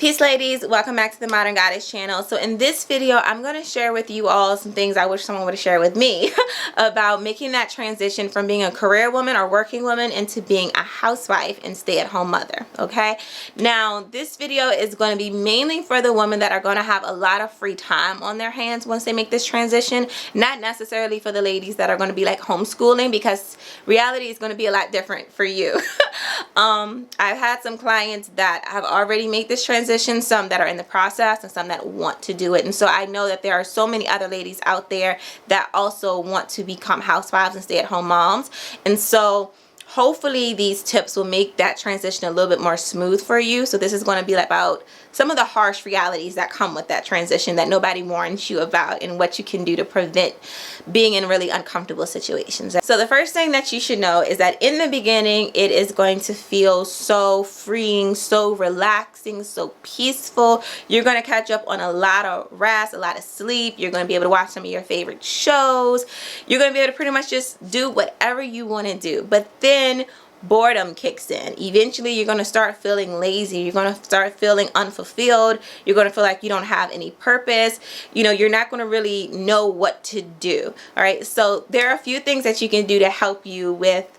Peace ladies, welcome back to the Modern Goddess channel. So in this video I'm going to share with you all some things I wish someone would have shared with me about making that transition from being a career woman or working woman into being a housewife and stay-at-home mother. Okay, now this video is going to be mainly for the women that are going to have a lot of free time on their hands once they make this transition, not necessarily for the ladies that are going to be like homeschooling, because reality is going to be a lot different for you. I've had some clients that have already made this transition, some that are in the process, and some that want to do it. And so I know that there are so many other ladies out there that also want to become housewives and stay-at-home moms. And so hopefully these tips will make that transition a little bit more smooth for you. So this is going to be about some of the harsh realities that come with that transition that nobody warns you about, and what you can do to prevent being in really uncomfortable situations. So the first thing that you should know is that in the beginning it is going to feel so freeing, so relaxing, so peaceful. You're going to catch up on a lot of rest, a lot of sleep. You're going to be able to watch some of your favorite shows. You're going to be able to pretty much just do whatever you want to do. But then boredom kicks in. Eventually you're going to start feeling lazy. You're going to start feeling unfulfilled. You're going to feel like you don't have any purpose. You know, you're not going to really know what to do. All right, so there are a few things that you can do to help you with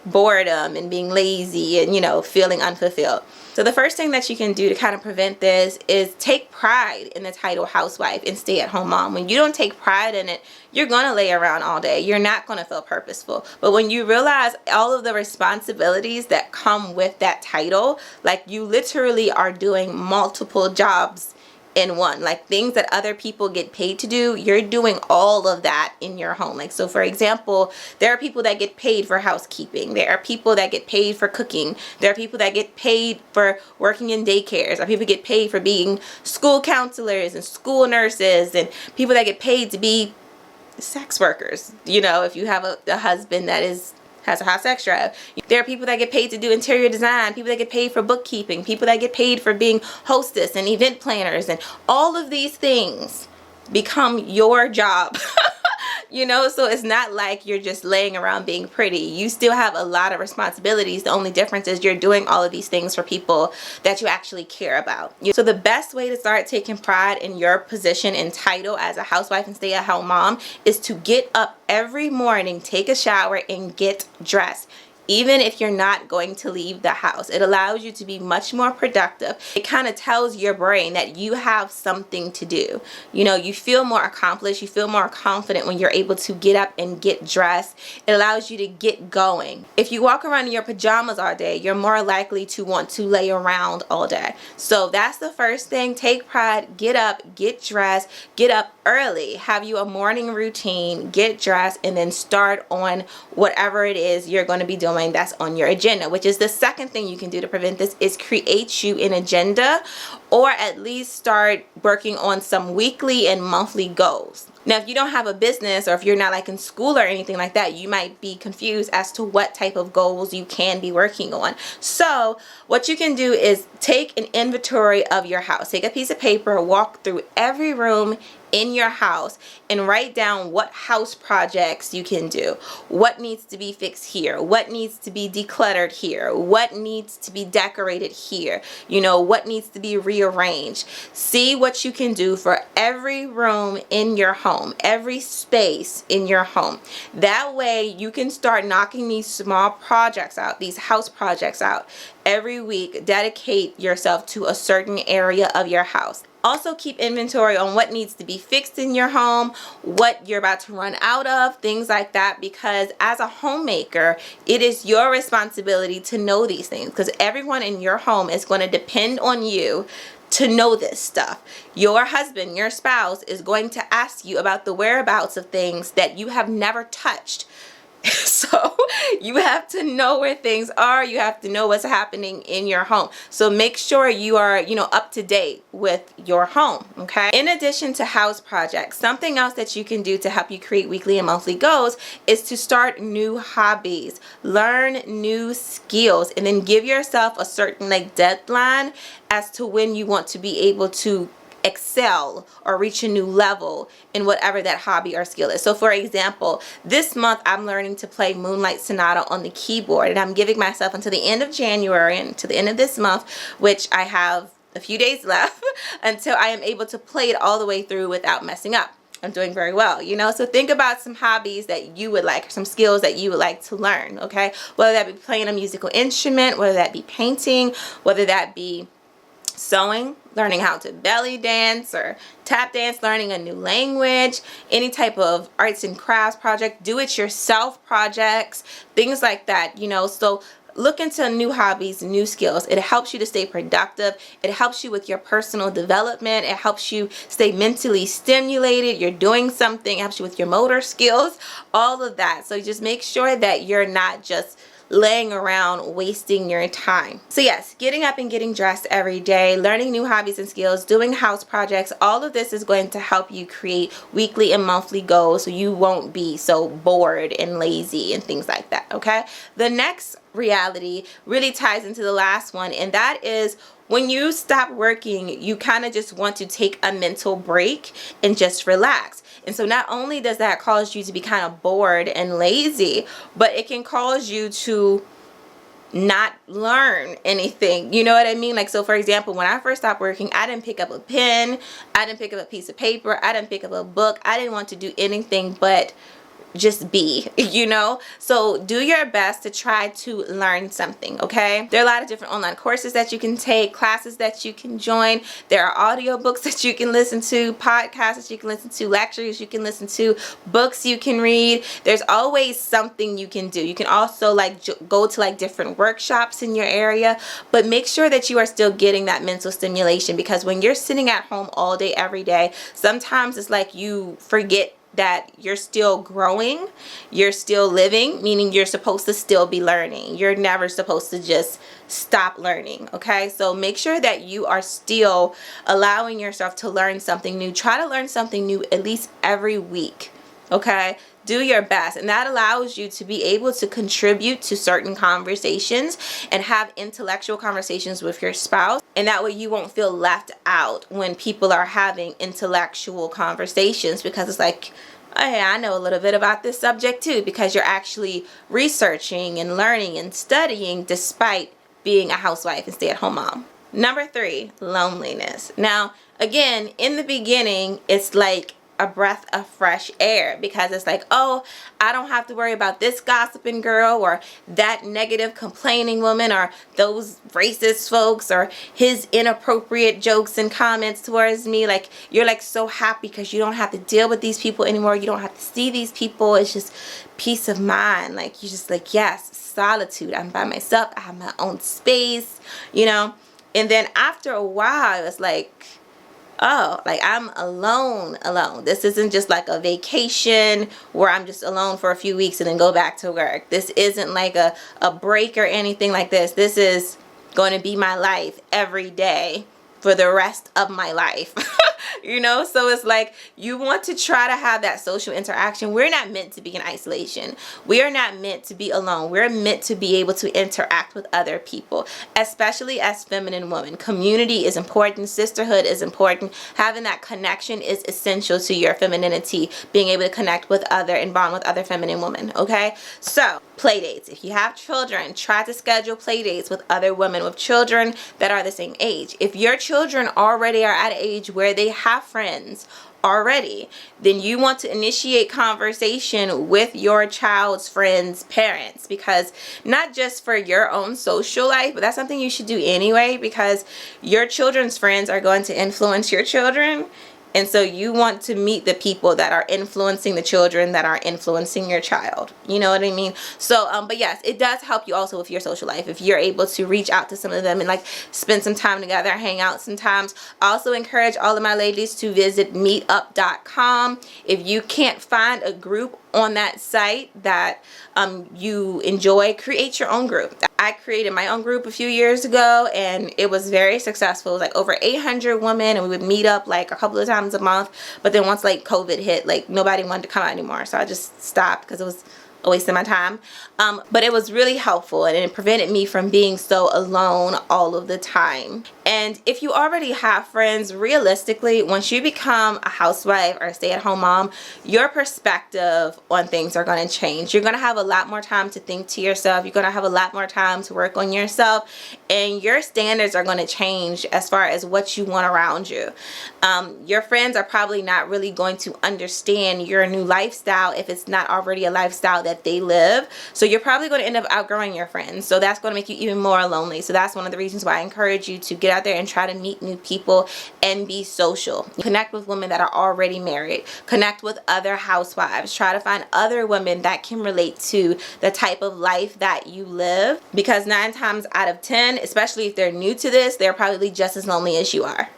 boredom and being lazy and, you know, feeling unfulfilled. So the first thing that you can do to kind of prevent this is take pride in the title housewife and stay-at-home mom. When you don't take pride in it, you're going to lay around all day. You're not going to feel purposeful. But when you realize all of the responsibilities that come with that title, like you literally are doing multiple jobs in one, like things that other people get paid to do, you're doing all of that in your home. Like, so for example, there are people that get paid for housekeeping. There are people that get paid for cooking. There are people that get paid for working in daycares. There are people that get paid for being school counselors and school nurses, and people that get paid to be sex workers. You know, if you have a husband that has a hot sex drive. There are people that get paid to do interior design, people that get paid for bookkeeping, people that get paid for being hostess and event planners, and all of these things become your job. You know, so it's not like you're just laying around being pretty. You still have a lot of responsibilities. The only difference is you're doing all of these things for people that you actually care about. So the best way to start taking pride in your position and title as a housewife and stay-at-home mom is to get up every morning, take a shower, and get dressed. Even if you're not going to leave the house, it allows you to be much more productive. It kind of tells your brain that you have something to do. You know, you feel more accomplished, you feel more confident when you're able to get up and get dressed. It allows you to get going. If you walk around in your pajamas all day, you're more likely to want to lay around all day. So that's the first thing. Take pride, get up, get dressed, get up early, have you a morning routine, get dressed, and then start on whatever it is you're going to be doing that's on your agenda. Which is the second thing you can do to prevent this, is create you an agenda, or at least start working on some weekly and monthly goals. Now, if you don't have a business, or if you're not like in school or anything like that, you might be confused as to what type of goals you can be working on. So what you can do is take an inventory of your house. Take a piece of paper, walk through every room in your house, and write down what house projects you can do. What needs to be fixed here? What needs to be decluttered here? What needs to be decorated here? You know, what needs to be rearranged? See what you can do for every room in your home, every space in your home. That way you can start knocking these small projects out, these house projects out every week. Dedicate yourself to a certain area of your house. Also keep inventory on what needs to be fixed in your home, what you're about to run out of, things like that, because as a homemaker, it is your responsibility to know these things, because everyone in your home is going to depend on you to know this stuff. Your husband, your spouse, is going to ask you about the whereabouts of things that you have never touched. So you have to know where things are. You have to know what's happening in your home. So make sure you are, you know, up to date with your home. Okay. In addition to house projects, something else that you can do to help you create weekly and monthly goals is to start new hobbies, learn new skills, and then give yourself a certain like deadline as to when you want to be able to excel or reach a new level in whatever that hobby or skill is. So for example, this month I'm learning to play Moonlight Sonata on the keyboard, and I'm giving myself until the end of January and to the end of this month, which I have a few days left until I am able to play it all the way through without messing up. I'm doing very well, you know? So think about some hobbies that you would like, or some skills that you would like to learn, okay? Whether that be playing a musical instrument, whether that be painting, whether that be sewing, learning how to belly dance or tap dance, learning a new language, any type of arts and crafts project, do-it-yourself projects, things like that, you know? So look into new hobbies, new skills. It helps you to stay productive. It helps you with your personal development. It helps you stay mentally stimulated. You're doing something. It helps you with your motor skills, all of that. So just make sure that you're not just laying around wasting your time. So yes, getting up and getting dressed every day, learning new hobbies and skills, doing house projects, all of this is going to help you create weekly and monthly goals so you won't be so bored and lazy and things like that, okay? The next reality really ties into the last one, and that is when you stop working, you kind of just want to take a mental break and just relax. And so not only does that cause you to be kind of bored and lazy, but it can cause you to not learn anything. You know what I mean? Like, so for example, when I first stopped working, I didn't pick up a pen, I didn't pick up a piece of paper, I didn't pick up a book, I didn't want to do anything but just be, you know? So do your best to try to learn something, okay? There are a lot of different online courses that you can take, classes that you can join. There are audiobooks that you can listen to, podcasts that you can listen to, lectures you can listen to, books you can read. There's always something you can do. You can also like go to like different workshops in your area, but make sure that you are still getting that mental stimulation, because when you're sitting at home all day, every day, sometimes it's like you forget that you're still growing, you're still living, meaning you're supposed to still be learning. You're never supposed to just stop learning, okay? So make sure that you are still allowing yourself to learn something new. Try to learn something new at least every week, okay? Do your best, and that allows you to be able to contribute to certain conversations and have intellectual conversations with your spouse, and that way you won't feel left out when people are having intellectual conversations, because it's like, oh yeah, I know a little bit about this subject too, because you're actually researching and learning and studying despite being a housewife and stay-at-home mom. Number 3, loneliness. Now, again, in the beginning, it's like a breath of fresh air, because it's like, oh, I don't have to worry about this gossiping girl or that negative complaining woman or those racist folks or his inappropriate jokes and comments towards me. Like, you're like so happy because you don't have to deal with these people anymore. You don't have to see these people. It's just peace of mind. Like, you're just like, yes, solitude. I'm by myself. I have my own space, you know? And then after a while, it's like, oh, like I'm alone. This isn't just like a vacation where I'm just alone for a few weeks and then go back to work. This isn't like a break or anything like this. This is going to be my life every day for the rest of my life. You know, so it's like you want to try to have that social interaction. We're not meant to be in isolation. We are not meant to be alone. We're meant to be able to interact with other people, especially as feminine women. Community is important. Sisterhood is important. Having that connection is essential to your femininity, being able to connect with other and bond with other feminine women, okay? So, play dates. If you have children, try to schedule play dates with other women with children that are the same age. If your children already are at an age where they have friends already, then you want to initiate conversation with your child's friends' parents, because not just for your own social life, but that's something you should do anyway, because your children's friends are going to influence your children. And so you want to meet the people that are influencing the children that are influencing your child. You know what I mean? So, but yes, it does help you also with your social life. If you're able to reach out to some of them and like spend some time together, hang out sometimes. I also encourage all of my ladies to visit meetup.com. If you can't find a group on that site that you enjoy, create your own group. I created my own group a few years ago and it was very successful. It was like over 800 women, and we would meet up like a couple of times a month. But then once like COVID hit, like nobody wanted to come out anymore, so I just stopped because it was a waste of my time. But it was really helpful, and it prevented me from being so alone all of the time. And if you already have friends, realistically, once you become a housewife or a stay-at-home mom, your perspective on things are going to change. You're going to have a lot more time to think to yourself. You're going to have a lot more time to work on yourself, and your standards are going to change as far as what you want around you. Your friends are probably not really going to understand your new lifestyle if it's not already a lifestyle that they live. So you're probably going to end up outgrowing your friends. So that's going to make you even more lonely. So that's one of the reasons why I encourage you to get out there and try to meet new people and be social. Connect with women that are already married. Connect with other housewives. Try to find other women that can relate to the type of life that you live, because 9 times out of 10, especially if they're new to this, they're probably just as lonely as you are.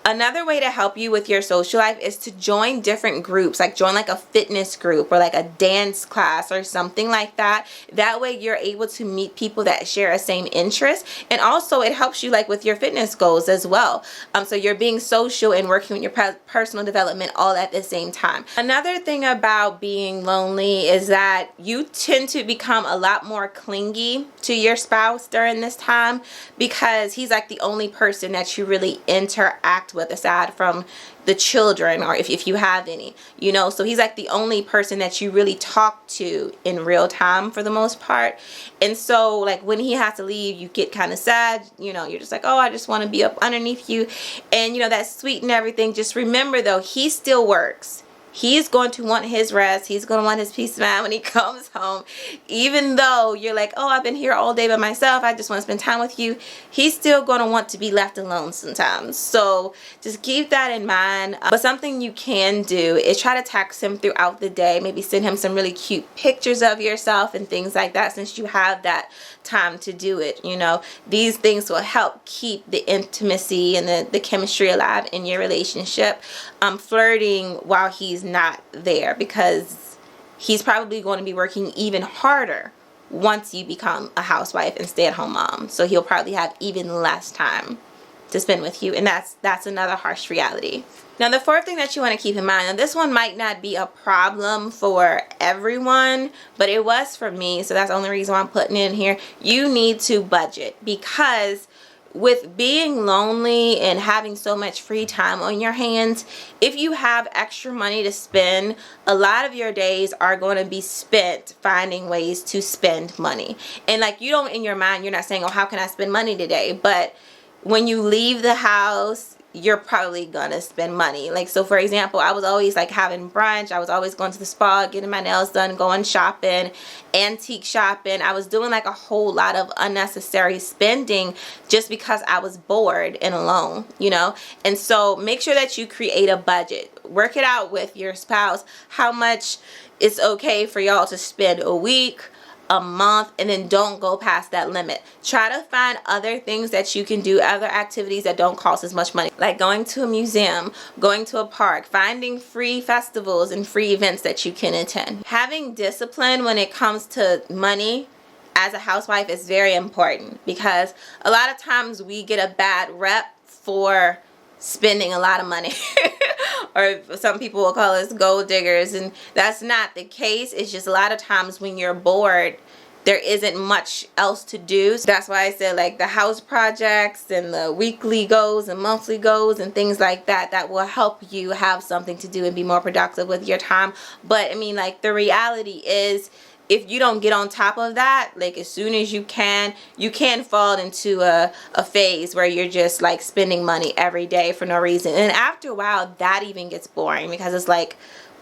Another way to help you with your social life is to join different groups, like join like a fitness group or like a dance class or something like that. That way you're able to meet people that share a same interest, and also it helps you like with your fitness goals as well. So you're being social and working with your personal development all at the same time. Another thing about being lonely is that you tend to become a lot more clingy to your spouse during this time, because he's like the only person that you really interact with aside from the children, or if you have any, you know. So he's like the only person that you really talk to in real time for the most part. And so like when he has to leave, you get kind of sad, you know. You're just like, oh, I just want to be up underneath you, and you know, that's sweet and everything. Just remember though, he still works. He's going to want his rest. He's going to want his peace of mind when he comes home. Even though you're like, oh, I've been here all day by myself, I just want to spend time with you, he's still going to want to be left alone sometimes. So just keep that in mind. But something you can do is try to text him throughout the day. Maybe send him some really cute pictures of yourself and things like that, since you have that time to do it. You know, these things will help keep the intimacy and the chemistry alive in your relationship. Flirting while he's not there, because he's probably going to be working even harder once you become a housewife and stay-at-home mom. So he'll probably have even less time to spend with you, and that's another harsh reality. Now the fourth thing that you want to keep in mind, and this one might not be a problem for everyone, but it was for me, so that's the only reason why I'm putting it in here. You need to budget, because with being lonely and having so much free time on your hands, if you have extra money to spend, a lot of your days are going to be spent finding ways to spend money. And like, you don't, in your mind, you're not saying, oh, how can I spend money today? But when you leave the house, you're probably gonna spend money. Like, so for example, I was always like having brunch, I was always going to the spa, getting my nails done, going shopping, antique shopping. I was doing like a whole lot of unnecessary spending just because I was bored and alone, you know. And so make sure that you create a budget. Work it out with your spouse how much it's okay for y'all to spend a week, a month, and then don't go past that limit. Try to find other things that you can do, other activities that don't cost as much money, like going to a museum, going to a park, finding free festivals and free events that you can attend. Having discipline when it comes to money as a housewife is very important, because a lot of times we get a bad rep for spending a lot of money. Or some people will call us gold diggers, and that's not the case. It's just a lot of times when you're bored, there isn't much else to do. So that's why I said like the house projects and the weekly goals and monthly goals and things like that, that will help you have something to do and be more productive with your time. But I mean, like, the reality is, if you don't get on top of that, like as soon as you can fall into a phase where you're just like spending money every day for no reason. And after a while, that even gets boring, because it's like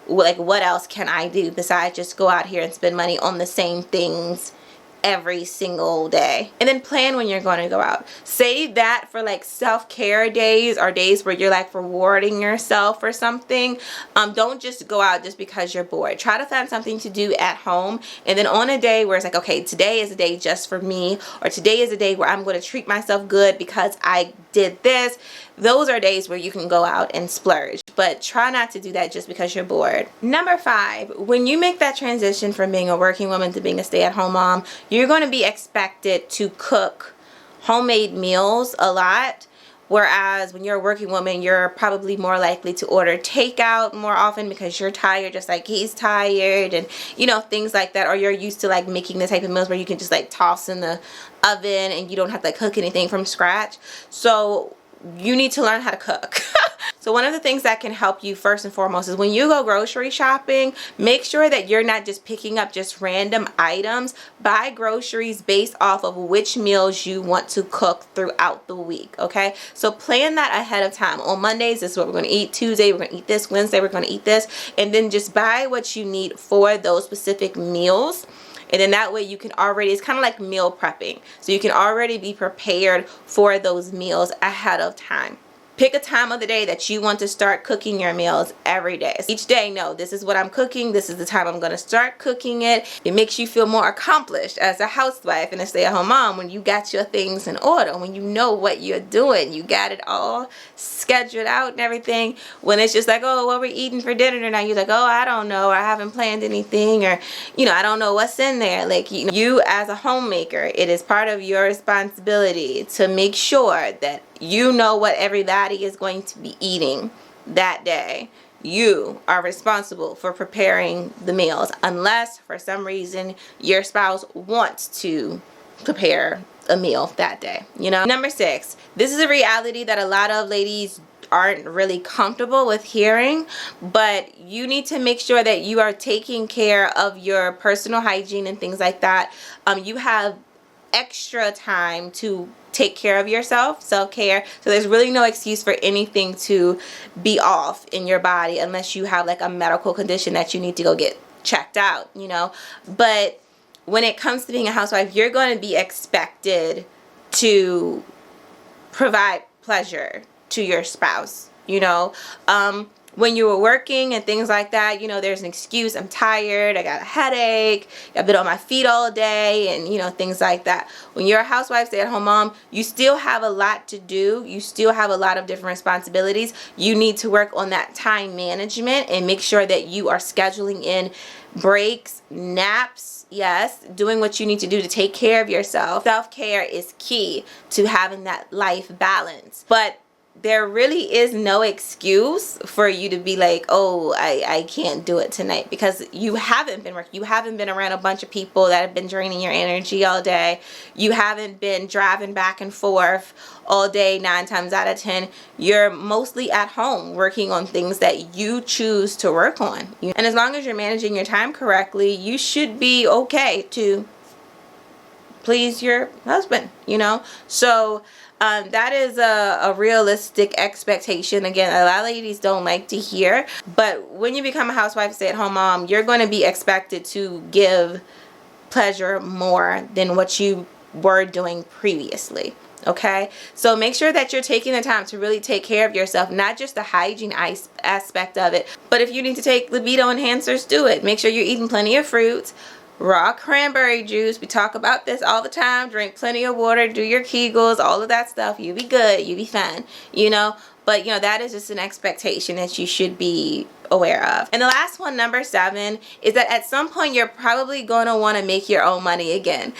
what else can I do besides just go out here and spend money on the same things every single day? And then plan when you're going to go out. Save that for like self-care days, or days where you're like rewarding yourself or something. Don't just go out just because you're bored. Try to find something to do at home, and then on a day where it's like, okay, today is a day just for me, or today is a day where I'm going to treat myself good because I did this. Those are days where you can go out and splurge, but try not to do that just because you're bored. Number 5, when you make that transition from being a working woman to being a stay-at-home mom, you're going to be expected to cook homemade meals a lot, Whereas when you're a working woman, you're probably more likely to order takeout more often because you're tired just like he's tired, and you know, things like that. Or you're used to like making the type of meals where you can just like toss in the oven and you don't have to like cook anything from scratch. So you need to learn how to cook. So one of the things that can help you first and foremost is when you go grocery shopping, make sure that you're not just picking up just random items. Buy groceries based off of which meals you want to cook throughout the week, okay? So plan that ahead of time. On Mondays, this is what we're going to eat. Tuesday, we're going to eat this. Wednesday, we're going to eat this. And then just buy what you need for those specific meals. And then that way you can already, it's kind of like meal prepping. So you can already be prepared for those meals ahead of time. Pick a time of the day that you want to start cooking your meals every day. Each day, no, this is what I'm cooking. This is the time I'm going to start cooking it. It makes you feel more accomplished as a housewife and a stay-at-home mom when you got your things in order, when you know what you're doing. You got it all scheduled out and everything. When it's just like, oh, what we're eating for dinner tonight, you're like, oh, I don't know. I haven't planned anything, or, you know, I don't know what's in there. Like, you as a homemaker, it is part of your responsibility to make sure that you know what everybody is going to be eating that day. You are responsible for preparing the meals, unless for some reason your spouse wants to prepare a meal that day, you know. Number 6, this is a reality that a lot of ladies aren't really comfortable with hearing, but you need to make sure that you are taking care of your personal hygiene and things like that. You have extra time to take care of yourself, self-care. So there's really no excuse for anything to be off in your body unless you have like a medical condition that you need to go get checked out, you know. But when it comes to being a housewife, you're going to be expected to provide pleasure to your spouse, you know. When you were working and things like that, you know, there's an excuse. I'm tired, I got a headache, I've been on my feet all day, and, you know, things like that. When you're a housewife, stay-at-home mom, you still have a lot to do. You still have a lot of different responsibilities. You need to work on that time management and make sure that you are scheduling in breaks, naps, yes, doing what you need to do to take care of yourself. Self-care is key to having that life balance. But there really is no excuse for you to be like, oh, I can't do it tonight, because you haven't been working. You haven't been around a bunch of people that have been draining your energy all day. You haven't been driving back and forth all day. 9 times out of 10, you're mostly at home working on things that you choose to work on. And as long as you're managing your time correctly, you should be okay to please your husband, you know. So that is a realistic expectation. Again, a lot of ladies don't like to hear, but when you become a housewife, stay-at-home mom, you're going to be expected to give pleasure more than what you were doing previously. Okay, so make sure that you're taking the time to really take care of yourself, not just the hygiene aspect of it, but if you need to take libido enhancers, do it. Make sure you're eating plenty of fruits, raw cranberry juice. We talk about this all the time. Drink plenty of water, do your Kegels, all of that stuff. You be good, you be fine, you know. But, you know, that is just an expectation that you should be aware of. And the last one, number 7, is that at some point you're probably going to want to make your own money again.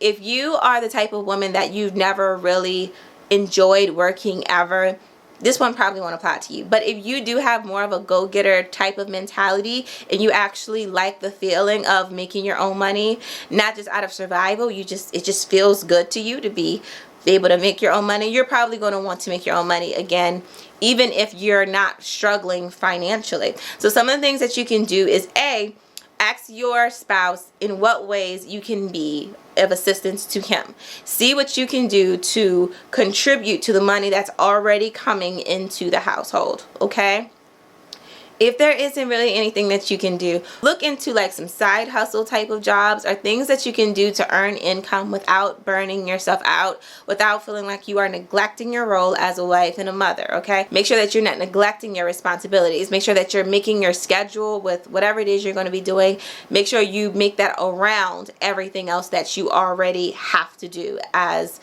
If you are the type of woman that you've never really enjoyed working ever, this one probably won't apply to you. But if you do have more of a go-getter type of mentality and you actually like the feeling of making your own money, not just out of survival, it just feels good to you to be able to make your own money, you're probably going to want to make your own money again, even if you're not struggling financially. So some of the things that you can do is ask your spouse in what ways you can be of assistance to him. See what you can do to contribute to the money that's already coming into the household, okay? If there isn't really anything that you can do, look into like some side hustle type of jobs or things that you can do to earn income without burning yourself out, without feeling like you are neglecting your role as a wife and a mother, okay? Make sure that you're not neglecting your responsibilities. Make sure that you're making your schedule with whatever it is you're going to be doing. Make sure you make that around everything else that you already have to do as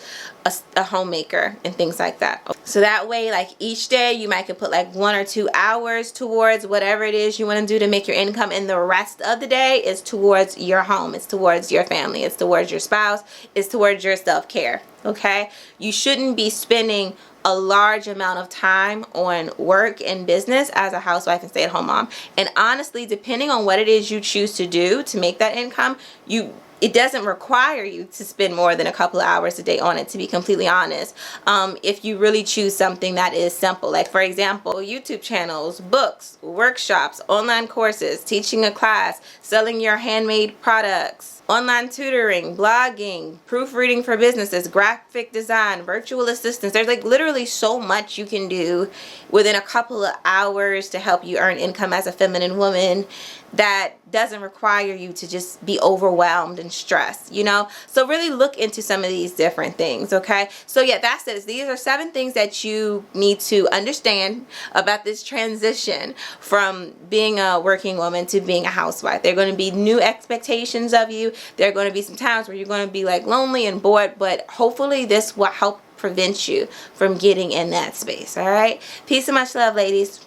a homemaker and things like that. So that way, like each day you might could put like 1 or 2 hours towards whatever it is you want to do to make your income, and the rest of the day is towards your home, it's towards your family, it's towards your spouse, it's towards your self-care. Okay, you shouldn't be spending a large amount of time on work and business as a housewife and stay-at-home mom. And honestly, depending on what it is you choose to do to make that income, it doesn't require you to spend more than a couple of hours a day on it, to be completely honest. If you really choose something that is simple, like for example, YouTube channels, books, workshops, online courses, teaching a class, selling your handmade products, online tutoring, blogging, proofreading for businesses, graphic design, virtual assistants. There's like literally so much you can do within a couple of hours to help you earn income as a feminine woman that doesn't require you to just be overwhelmed and stressed, you know? So really look into some of these different things, okay? So yeah, that's it. These are 7 things that you need to understand about this transition from being a working woman to being a housewife. There are going to be new expectations of you. There are going to be some times where you're going to be like lonely and bored, but hopefully this will help prevent you from getting in that space, all right? Peace and much love, ladies.